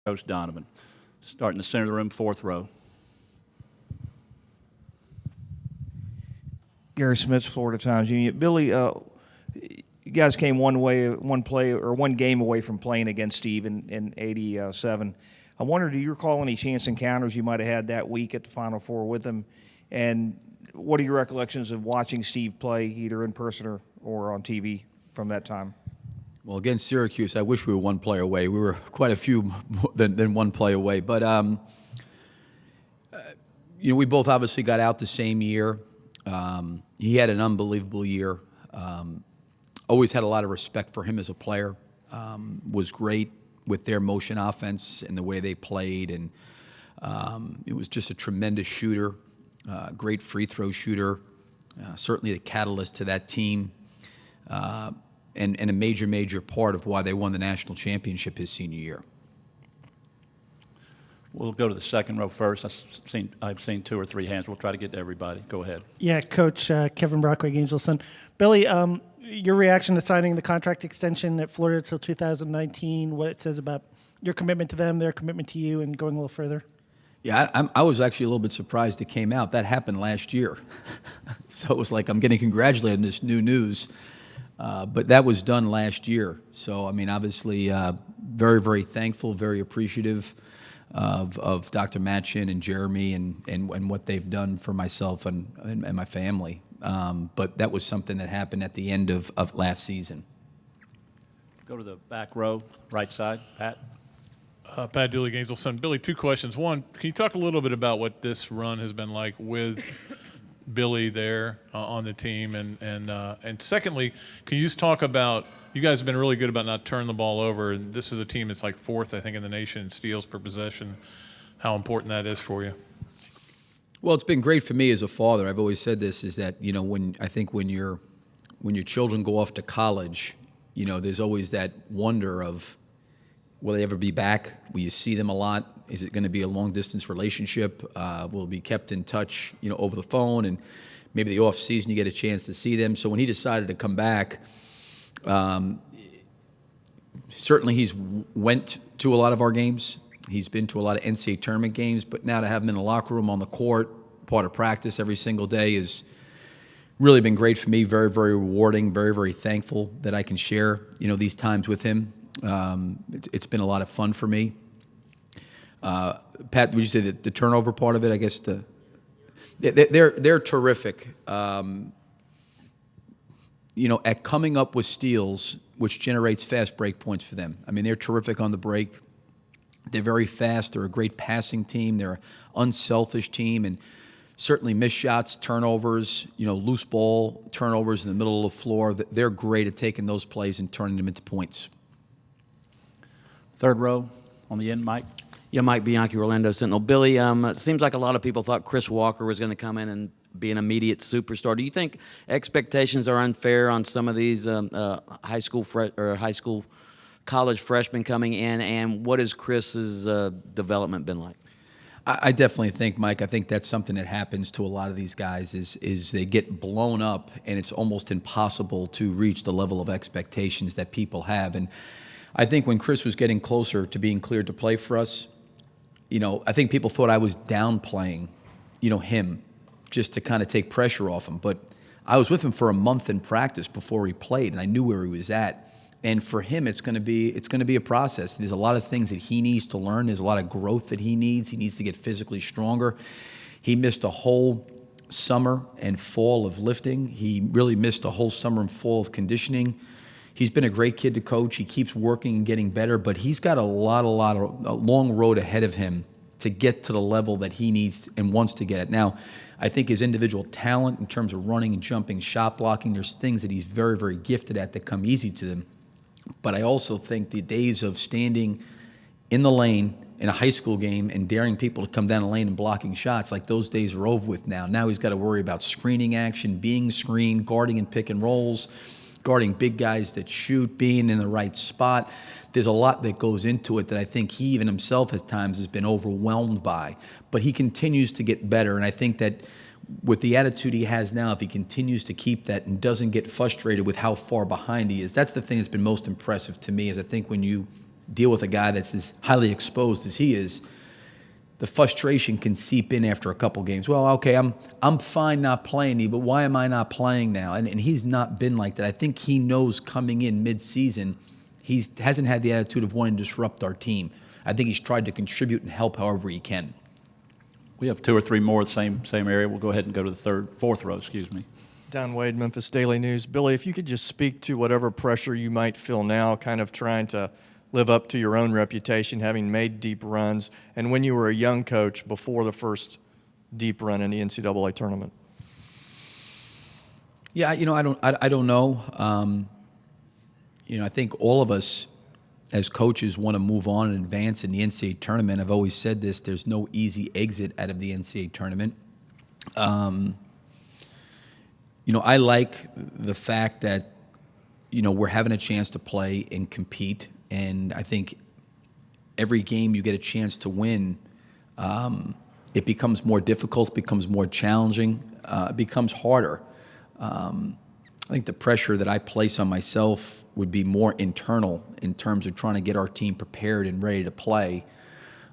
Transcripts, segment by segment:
Coach Donovan. Starting in the center of the room, fourth row. Gary Smith, Florida Times Union. Billy, you guys came one game away from playing against Steve in '87. I wonder, do you recall any chance encounters you might have had that week at the Final Four with him? And what are your recollections of watching Steve play, either in person or on TV from that time? Well, against Syracuse, I wish we were one play away. We were quite a few more than one play away. But, we both obviously got out the same year. He had an unbelievable year. Always had a lot of respect for him as a player. Was great with their motion offense and the way they played. And it was just a tremendous shooter, great free throw shooter, certainly the catalyst to that team. And a major part of why they won the national championship his senior year. We'll go to the second row first. I've seen 2 or 3 hands. We'll try to get to everybody. Go ahead. Yeah, Coach Kevin Brockway, Gainesville Sun. Billy, your reaction to signing the contract extension at Florida till 2019, what it says about your commitment to them, their commitment to you, and going a little further? Yeah, I was actually a little bit surprised it came out. That happened last year. So it was like I'm getting congratulated on this new news. But that was done last year. So, I mean, obviously very thankful, very appreciative of Dr. Matchin and Jeremy and what they've done for myself and my family. But that was something that happened at the end of last season. Go to the back row, right side. Pat? Pat Dooley, Gainesville Sun. Billy, 2 questions. One, can you talk a little bit about what this run has been like with Billy there on the team? And secondly, can you just talk about, you guys have been really good about not turning the ball over. And this is a team that's like 4th, I think, in the nation in steals per possession. How important that is for you? Well, it's been great for me as a father. I've always said this, is that, when your children go off to college, there's always that wonder of, will they ever be back? Will you see them a lot? Is it going to be a long-distance relationship? Will it be kept in touch, over the phone? And maybe the off-season you get a chance to see them. So when he decided to come back, certainly he's went to a lot of our games. He's been to a lot of NCAA tournament games. But now to have him in the locker room, on the court, part of practice every single day has really been great for me. Very, very rewarding. Very, very thankful that I can share, these times with him. It's been a lot of fun for me. Pat, would you say that the turnover part of it? I guess they're terrific. At coming up with steals, which generates fast break points for them. I mean, they're terrific on the break. They're very fast. They're a great passing team. They're an unselfish team, and certainly missed shots, turnovers, loose ball turnovers in the middle of the floor. They're great at taking those plays and turning them into points. Third row on the end, Mike. Yeah, Mike Bianchi, Orlando Sentinel. Billy, it seems like a lot of people thought Chris Walker was going to come in and be an immediate superstar. Do you think expectations are unfair on some of these college freshmen coming in? And what has Chris's development been like? I definitely think, Mike, I think that's something that happens to a lot of these guys is they get blown up, and it's almost impossible to reach the level of expectations that people have. And I think when Chris was getting closer to being cleared to play for us, I think people thought I was downplaying, him, just to kind of take pressure off him. But I was with him for a month in practice before he played, and I knew where he was at. And for him, it's going to be a process. There's a lot of things that he needs to learn. There's a lot of growth that he needs. He needs to get physically stronger. He missed a whole summer and fall of lifting. He really missed a whole summer and fall of conditioning. He's been a great kid to coach. He keeps working and getting better, but he's got a long road ahead of him to get to the level that he needs and wants to get at. Now, I think his individual talent in terms of running and jumping, shot blocking, there's things that he's very, very gifted at that come easy to him. But I also think the days of standing in the lane in a high school game and daring people to come down the lane and blocking shots, like those days are over with now. Now he's got to worry about screening action, being screened, guarding and pick and rolls, guarding big guys that shoot, being in the right spot. There's a lot that goes into it that I think he even himself at times has been overwhelmed by. But he continues to get better, and I think that with the attitude he has now, if he continues to keep that and doesn't get frustrated with how far behind he is, that's the thing that's been most impressive to me, is I think when you deal with a guy that's as highly exposed as he is, the frustration can seep in after a couple games. Well, okay, I'm fine not playing, but why am I not playing now? And he's not been like that. I think he knows coming in mid-season, he hasn't had the attitude of wanting to disrupt our team. I think he's tried to contribute and help however he can. We have two or three more, same area. We'll go ahead and go to the fourth row, excuse me. Don Wade, Memphis Daily News. Billy, if you could just speak to whatever pressure you might feel now, kind of trying to live up to your own reputation, having made deep runs, and when you were a young coach before the first deep run in the NCAA tournament. Yeah, I don't know. I think all of us as coaches want to move on and advance in the NCAA tournament. I've always said this: there's no easy exit out of the NCAA tournament. I like the fact that we're having a chance to play and compete. And I think every game you get a chance to win, it becomes more difficult, becomes more challenging, it becomes harder. I think the pressure that I place on myself would be more internal in terms of trying to get our team prepared and ready to play.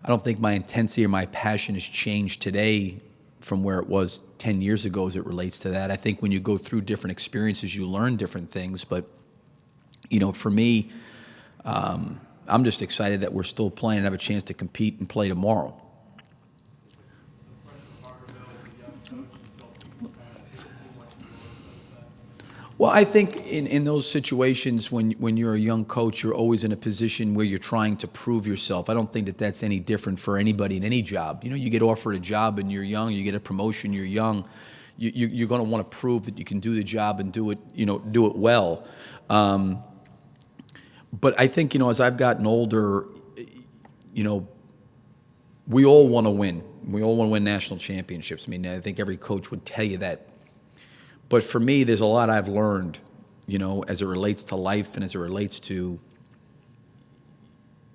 I don't think my intensity or my passion has changed today from where it was 10 years ago as it relates to that. I think when you go through different experiences, you learn different things. But, for me, I'm just excited that we're still playing and have a chance to compete and play tomorrow. Well, I think in those situations when you're a young coach, you're always in a position where you're trying to prove yourself. I don't think that that's any different for anybody in any job. You get offered a job and you're young, you get a promotion, you're young, you're going to want to prove that you can do the job and do it well. But I think, as I've gotten older, we all want to win. We all want to win national championships. I mean, I think every coach would tell you that. But for me, there's a lot I've learned, as it relates to life and as it relates to,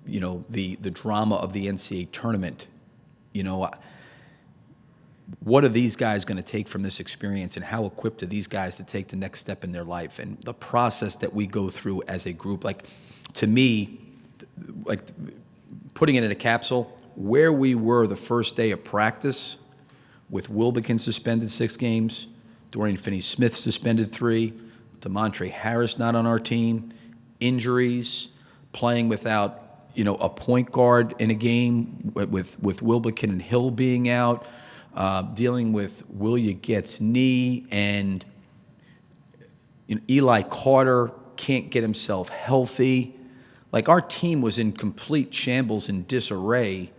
the drama of the NCAA tournament. What are these guys going to take from this experience, and how equipped are these guys to take the next step in their life? And the process that we go through as a group, to me, putting it in a capsule, where we were the first day of practice with Wilbekin suspended 6 games, Dorian Finney-Smith suspended 3, DeMontre Harris not on our team, injuries, playing without, a point guard in a game with Wilbekin and Hill being out, dealing with Willia Get's knee, and Eli Carter can't get himself healthy. Our team was in complete shambles and disarray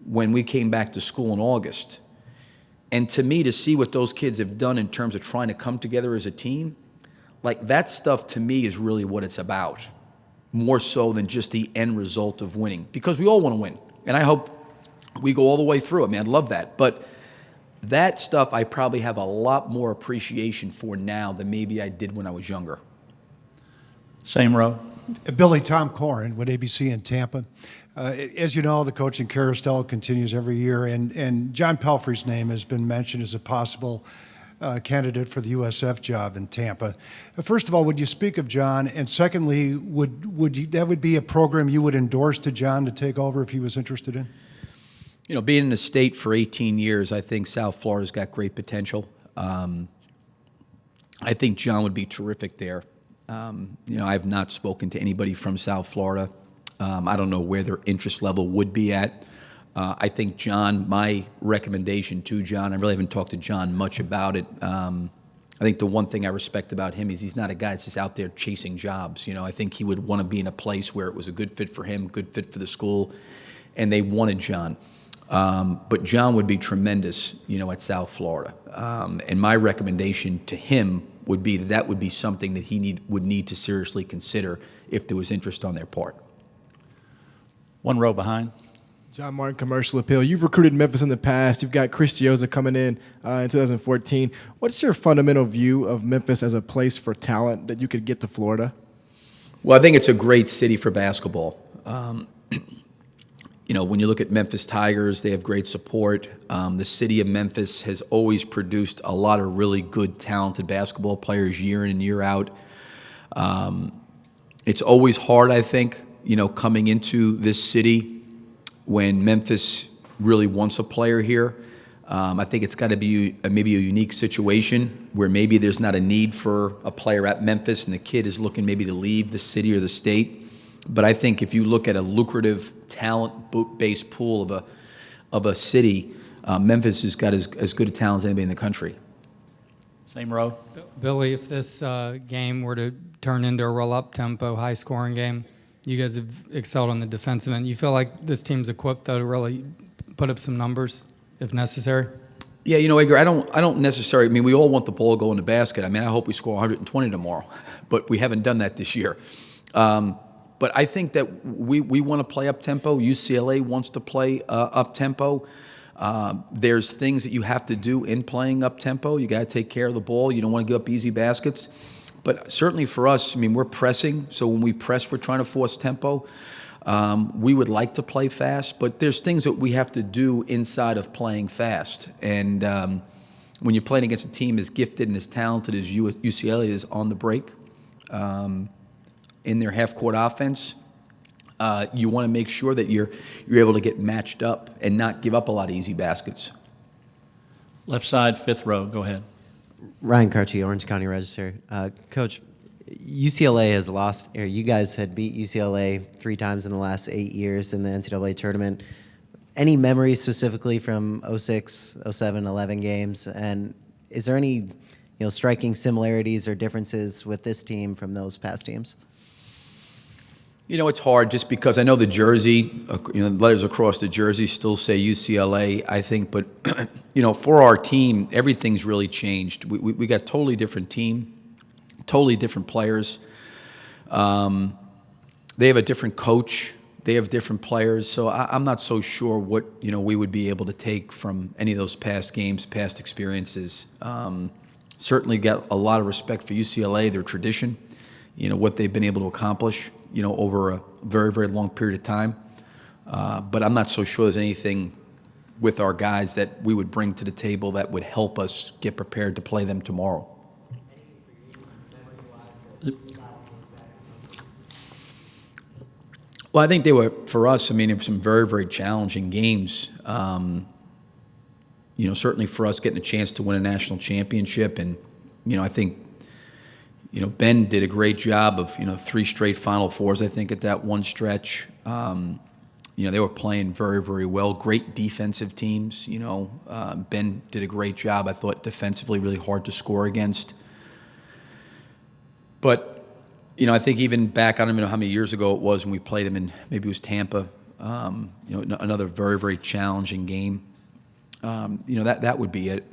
when we came back to school in August. And to me, to see what those kids have done in terms of trying to come together as a team, that stuff to me is really what it's about, more so than just the end result of winning. Because we all want to win, and I hope we go all the way through. I mean, I'd love that. But that stuff I probably have a lot more appreciation for now than maybe I did when I was younger. Same row. Billy, Tom Corrin with ABC in Tampa. As you know, the coaching carousel continues every year, and John Pelfrey's name has been mentioned as a possible candidate for the USF job in Tampa. First of all, would you speak of John? And secondly, that would be a program you would endorse to John to take over if he was interested in? Being in the state for 18 years, I think South Florida's got great potential. I think John would be terrific there. I've not spoken to anybody from South Florida. I don't know where their interest level would be at. I think John, my recommendation to John, I really haven't talked to John much about it. I think the one thing I respect about him is he's not a guy that's just out there chasing jobs. I think he would want to be in a place where it was a good fit for him, good fit for the school, and they wanted John. But John would be tremendous, at South Florida. And my recommendation to him would be that would be something that he would need to seriously consider if there was interest on their part. One row behind. John Martin, Commercial Appeal. You've recruited Memphis in the past. You've got Chris Gioza coming in 2014. What's your fundamental view of Memphis as a place for talent that you could get to Florida? Well, I think it's a great city for basketball. When you look at Memphis Tigers, they have great support. The city of Memphis has always produced a lot of really good, talented basketball players year in and year out. It's always hard, I think, coming into this city when Memphis really wants a player here. I think it's got to be maybe a unique situation where maybe there's not a need for a player at Memphis and the kid is looking maybe to leave the city or the state. But I think if you look at a lucrative talent-based pool of a city, Memphis has got as good a talent as anybody in the country. Same row. Billy, if this game were to turn into a roll-up tempo, high-scoring game, you guys have excelled on the defensive end. You feel like this team's equipped, though, to really put up some numbers if necessary? Yeah, Edgar, I don't necessarily. I mean, we all want the ball to go in the basket. I mean, I hope we score 120 tomorrow, but we haven't done that this year. But I think that we want to play up tempo. UCLA wants to play up tempo. There's things that you have to do in playing up tempo. You got to take care of the ball. You don't want to give up easy baskets. But certainly for us, I mean, we're pressing. So when we press, we're trying to force tempo. We would like to play fast, but there's things that we have to do inside of playing fast. And when you're playing against a team as gifted and as talented as UCLA is on the break, in their half-court offense, you want to make sure that you're able to get matched up and not give up a lot of easy baskets. Left side, fifth row. Go ahead. Ryan Carty, Orange County Register. Coach, UCLA has lost, or you guys had beat UCLA 3 times in the last 8 years in the NCAA tournament. Any memories specifically from 06, 07, 11 games? And is there any striking similarities or differences with this team from those past teams? It's hard just because I know the jersey, the letters across the jersey still say UCLA, I think. But, for our team, everything's really changed. We got totally different team, totally different players. They have a different coach. They have different players. So I'm not so sure what, we would be able to take from any of those past games, past experiences. Certainly got a lot of respect for UCLA, their tradition, what they've been able to accomplish, over a very, very long period of time. But I'm not so sure there's anything with our guys that we would bring to the table that would help us get prepared to play them tomorrow. Well, I think they were, for us, I mean, it was some very, very challenging games. Certainly for us getting a chance to win a national championship. And, I think, Ben did a great job of, 3 straight Final Fours, I think, at that one stretch. They were playing very, very well. Great defensive teams. Ben did a great job, I thought, defensively, really hard to score against. But, I think even back, I don't even know how many years ago it was when we played him in, maybe it was Tampa, another very, very challenging game. That would be it.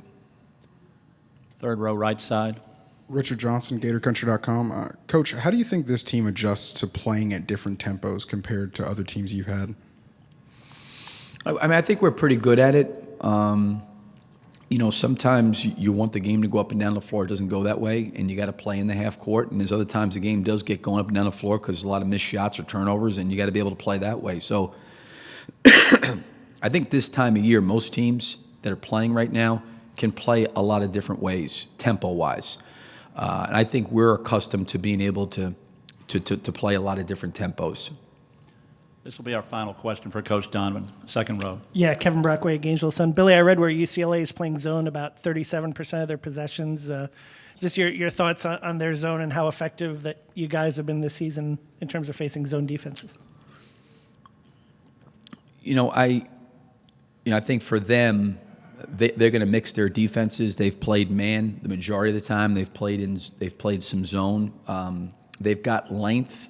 Third row, right side. Richard Johnson, GatorCountry.com. Coach, how do you think this team adjusts to playing at different tempos compared to other teams you've had? I mean, I think we're pretty good at it. Sometimes you want the game to go up and down the floor. It doesn't go that way, and you got to play in the half court. And there's other times the game does get going up and down the floor because a lot of missed shots or turnovers, and you got to be able to play that way. So I think this time of year, most teams that are playing right now can play a lot of different ways, tempo-wise. And I think we're accustomed to being able to play a lot of different tempos. This will be our final question for Coach Donovan. Second row. Yeah, Kevin Brockway, Gainesville Sun. Billy, I read where UCLA is playing zone about 37% of their possessions. Just your thoughts on their zone and how effective that you guys have been this season in terms of facing zone defenses. I think for them, they're going to mix their defenses. They've played man the majority of the time. They've played some zone. They've got length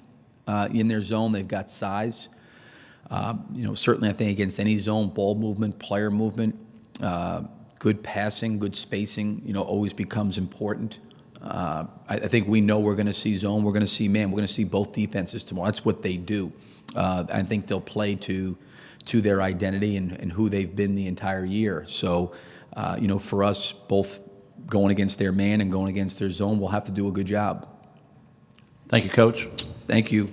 in their zone. They've got size. Certainly I think against any zone, ball movement, player movement, good passing, good spacing, always becomes important. I think we know we're going to see zone. We're going to see man. We're going to see both defenses tomorrow. That's what they do. I think they'll play to their identity and who they've been the entire year. So, for us, both going against their man and going against their zone, we'll have to do a good job. Thank you, Coach. Thank you.